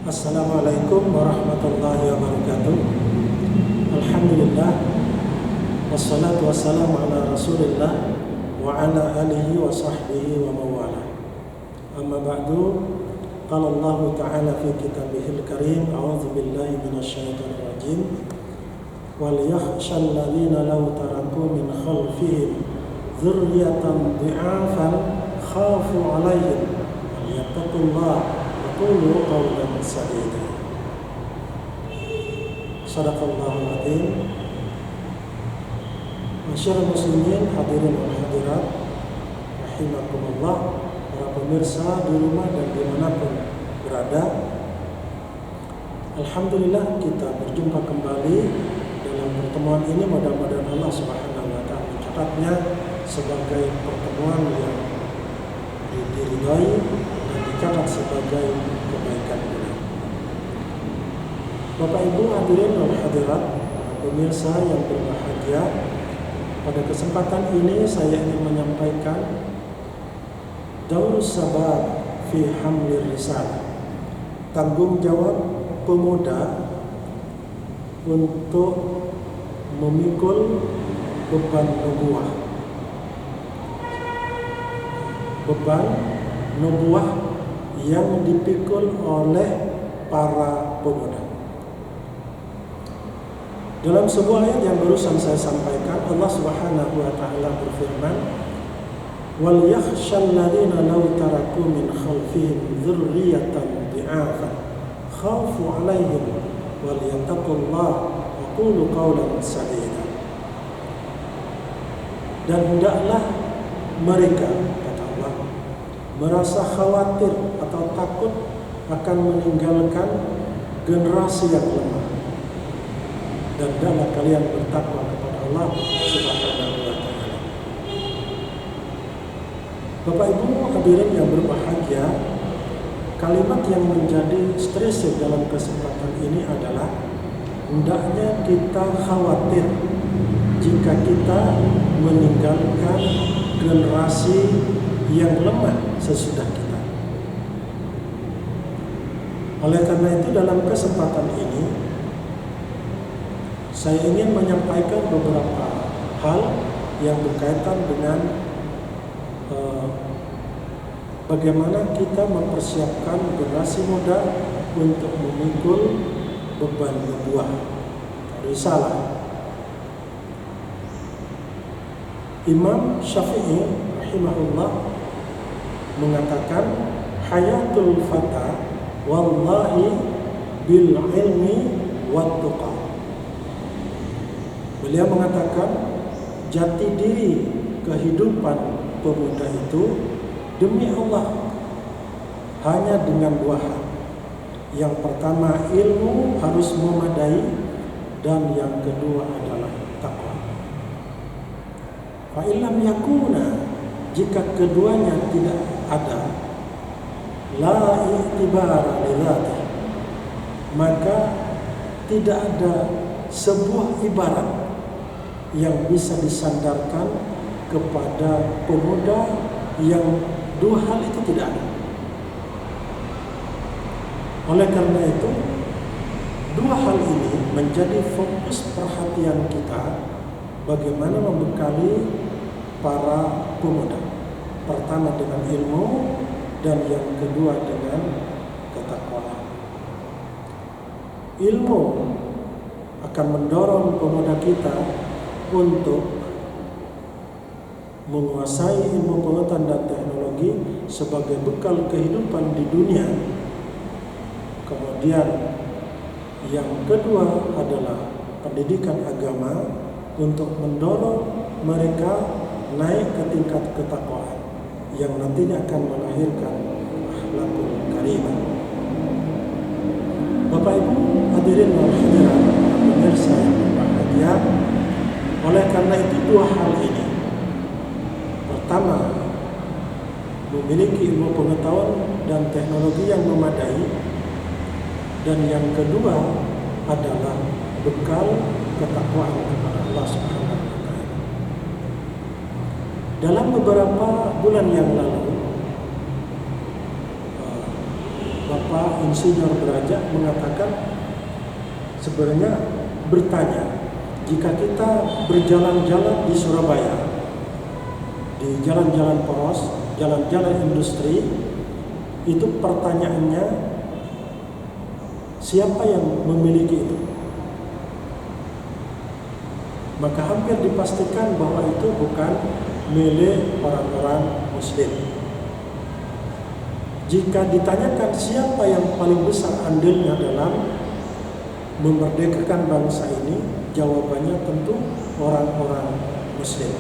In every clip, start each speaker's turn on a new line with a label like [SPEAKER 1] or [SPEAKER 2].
[SPEAKER 1] Assalamualaikum warahmatullahi wabarakatuh. Alhamdulillah, wassalatu wassalamu ala rasulillah wa ala alihi wa sahbihi wa mawala. Amma ba'du, qala Allah ta'ala fi kitabihil karim, a'udzu billahi minasyaitonir rajim. Wal yakhshal ladzina law taraku min khalfihim dzurriyyatan dhi'afan khafu 'alaihim falyattaqullaha qulu qawlan sadida. Shadaqallahul adzim. Masyarakat muslimin, hadirin wal hadirat rahimakumullah, para pemirsa di rumah dan dimanapun berada, alhamdulillah kita berjumpa kembali dalam pertemuan ini. Mudah-mudahan Allah Subhanahu wa ta'ala mencatatnya sebagai pertemuan yang diridhai dan dicatat sebagai kebaikan pula. Bapak Ibu hadirin wal hadirat, pemirsa yang berbahagia, pada kesempatan ini saya ingin menyampaikan daurus sabab fi hamlir risalah, tanggung jawab pemuda untuk memikul beban nubuwah. Beban nubuwah yang dipikul oleh para pemuda. Dalam sebuah ayat yang barusan saya sampaikan, Allah Subhanahu wa ta'ala berfirman, "Wal yakhshal ladzina law taraku min khalfihim dzurriyyatan dhi'afan khafu 'alaihim wal yattaqullaha wa qulu qawlan sadida." Dan hendaklah mereka, kata Allah, merasa khawatir atau takut akan meninggalkan generasi yang lemah, dan hendaklah kalian bertakwa kepada Allah Subhanahu wa ta'ala. Bapak Ibu hadirin yang berbahagia, kalimat yang menjadi stresik dalam kesempatan ini adalah hendaknya kita khawatir jika kita meninggalkan generasi yang lemah sesudah kita. Oleh karena itu dalam kesempatan ini saya ingin menyampaikan beberapa hal yang berkaitan dengan bagaimana kita mempersiapkan generasi muda untuk memikul beban nubuwah risalah. Imam Syafi'i rahimahullah mengatakan, hayatul fata wallahi bil ilmi wat tuqa. Beliau mengatakan jati diri kehidupan pemuda itu demi Allah hanya dengan dua hal. Yang pertama ilmu harus memadai, dan yang kedua adalah takwa. Fa illam yakuna, jika keduanya tidak ada, la i'tibara lidzati, maka tidak ada sebuah ibarat yang bisa disandarkan kepada pemuda yang dua hal itu tidak ada. Oleh karena itu, dua hal ini menjadi fokus perhatian kita, bagaimana membekali para pemuda. Pertama dengan ilmu, dan yang kedua dengan ketakwaan. Ilmu akan mendorong pemuda kita untuk menguasai ilmu pengetahuan dan teknologi sebagai bekal kehidupan di dunia. Kemudian yang kedua adalah pendidikan agama untuk mendorong mereka naik ke tingkat ketakwaan yang nantinya akan melahirkan akhlakul karimah. Bapak Ibu hadirin wal hadirat, pemirsa yang berbahagia, oleh karena itu dua hal ini, pertama memiliki ilmu pengetahuan dan teknologi yang memadai, dan yang kedua adalah bekal ketakwaan kepada Allah Subhanahu wa ta'ala. Dalam beberapa bulan yang lalu, Pak Insinyur Derajat mengatakan, sebenarnya bertanya, jika kita berjalan-jalan di Surabaya, di jalan-jalan poros, jalan-jalan industri, itu pertanyaannya, siapa yang memiliki itu? Maka hampir dipastikan bahwa itu bukan milik orang-orang Muslim. Jika ditanyakan siapa yang paling besar andilnya dalam memerdekakan bangsa ini, jawabannya tentu orang-orang Muslim.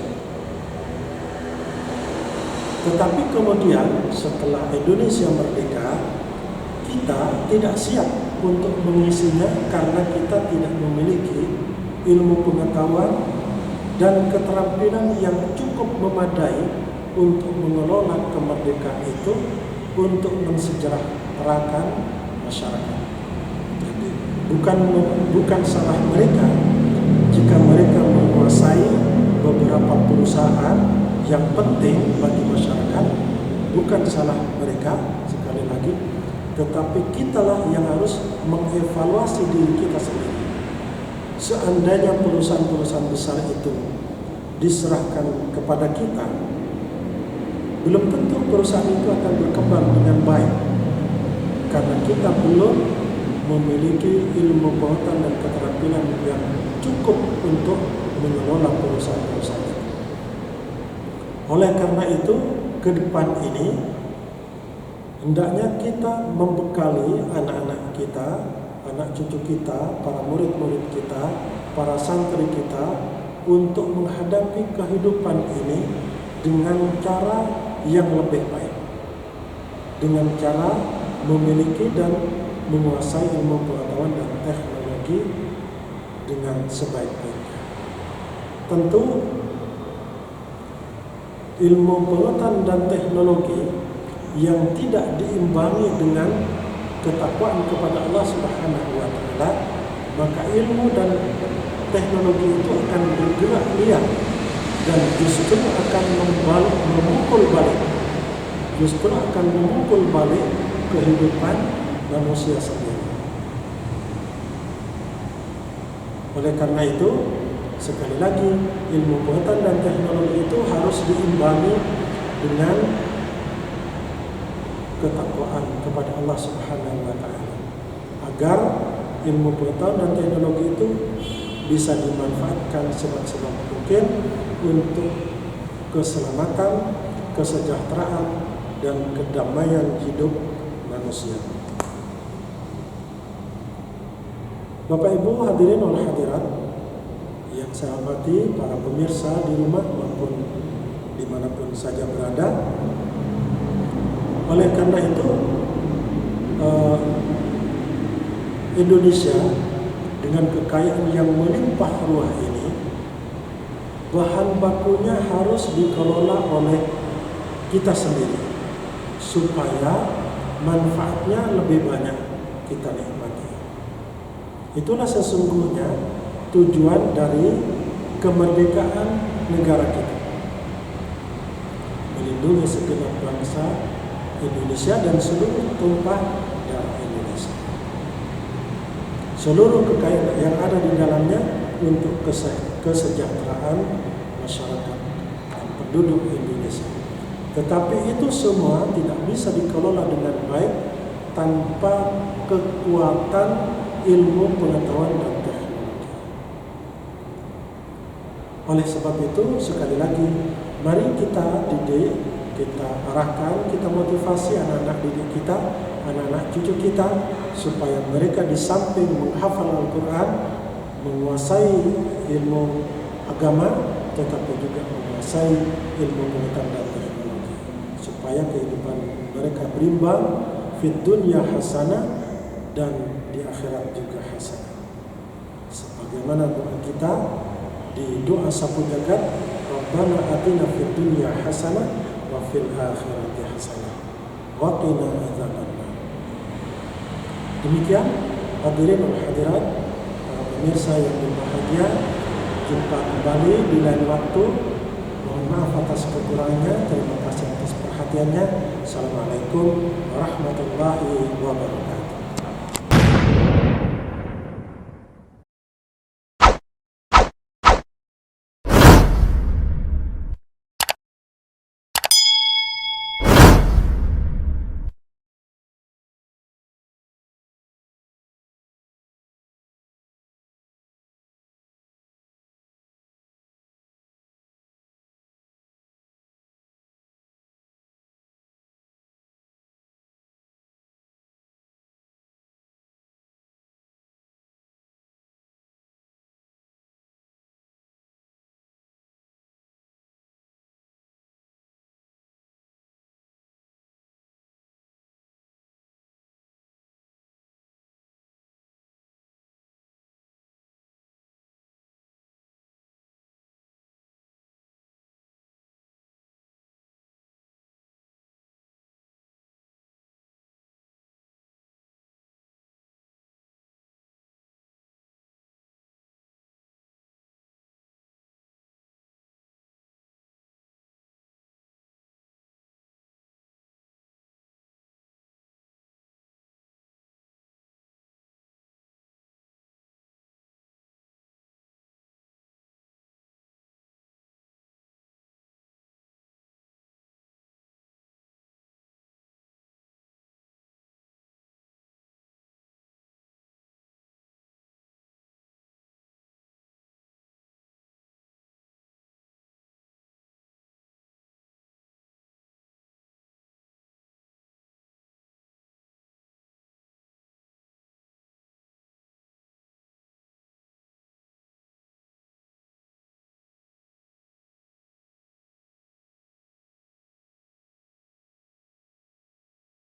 [SPEAKER 1] Tetapi kemudian setelah Indonesia merdeka, kita tidak siap untuk mengisinya karena kita tidak memiliki ilmu pengetahuan dan keterampilan yang cukup memadai untuk mengelola kemerdekaan itu untuk mensejahterakan masyarakat. Jadi bukan salah mereka jika mereka menguasai beberapa perusahaan yang penting bagi masyarakat, bukan salah mereka sekali lagi, tetapi kitalah yang harus mengevaluasi diri kita sendiri. Seandainya perusahaan-perusahaan besar itu diserahkan kepada kita, belum tentu perusahaan itu akan berkembang dengan baik, karena kita belum memiliki ilmu pengetahuan dan keterampilan yang cukup untuk mengelola perusahaan-perusahaan itu. Oleh karena itu, ke depan ini hendaknya kita membekali anak-anak kita, anak cucu kita, para murid-murid kita, para santri kita untuk menghadapi kehidupan ini dengan cara yang lebih baik, dengan cara memiliki dan menguasai ilmu pengetahuan dan teknologi dengan sebaik-baiknya. Tentu ilmu pengetahuan dan teknologi yang tidak diimbangi dengan ketakwaan kepada Allah Subhanahu wa taala, maka ilmu dan teknologi itu akan bergerak liar dan justru akan memukul balik kehidupan manusia sendiri. Oleh karena itu, sekali lagi, ilmu pengetahuan dan teknologi itu harus diimbangi dengan ketakwaan kepada Allah Subhanahu wa taala, agar ilmu pengetahuan dan teknologi itu bisa dimanfaatkan semaksimal mungkin untuk keselamatan, kesejahteraan, dan kedamaian hidup manusia. Bapak Ibu hadirin wal hadirat yang saya hormati, para pemirsa di rumah maupun dimanapun saja berada. Oleh karena itu, Indonesia dengan kekayaan yang melimpah ruah ini, bahan bakunya harus dikelola oleh kita sendiri supaya manfaatnya lebih banyak kita nikmati. Itulah sesungguhnya tujuan dari kemerdekaan negara kita, melindungi segenap bangsa Indonesia dan seluruh tumpah darah Indonesia, seluruh kekayaan yang ada di dalamnya untuk kesejahteraan masyarakat dan penduduk Indonesia. Tetapi itu semua tidak bisa dikelola dengan baik tanpa kekuatan ilmu pengetahuan dan teknologi. Oleh sebab itu, sekali lagi, mari kita didik, kita arahkan, kita motivasi anak-anak didik kita, anak-anak cucu kita, supaya mereka di samping menghafal Al-Quran, menguasai ilmu agama, tetapi juga menguasai ilmu pengetahuan dan teknologi, supaya kehidupan mereka berimbang, fid dunya hasanah, dan di akhirat juga hasanah. Sebagaimana doa kita di doa sapu jagat, Rabbana atina fid dunya hasanah wa fil akhirati hasanah wa qina adzabannar. Demikian hadirin dan hadirat, para pemirsa yang berbahagia, jumpa kembali di lain waktu. Mohon maaf atas kekurangannya. Terima kasih atas perhatian perhatiannya. Assalamualaikum warahmatullahi wabarakatuh.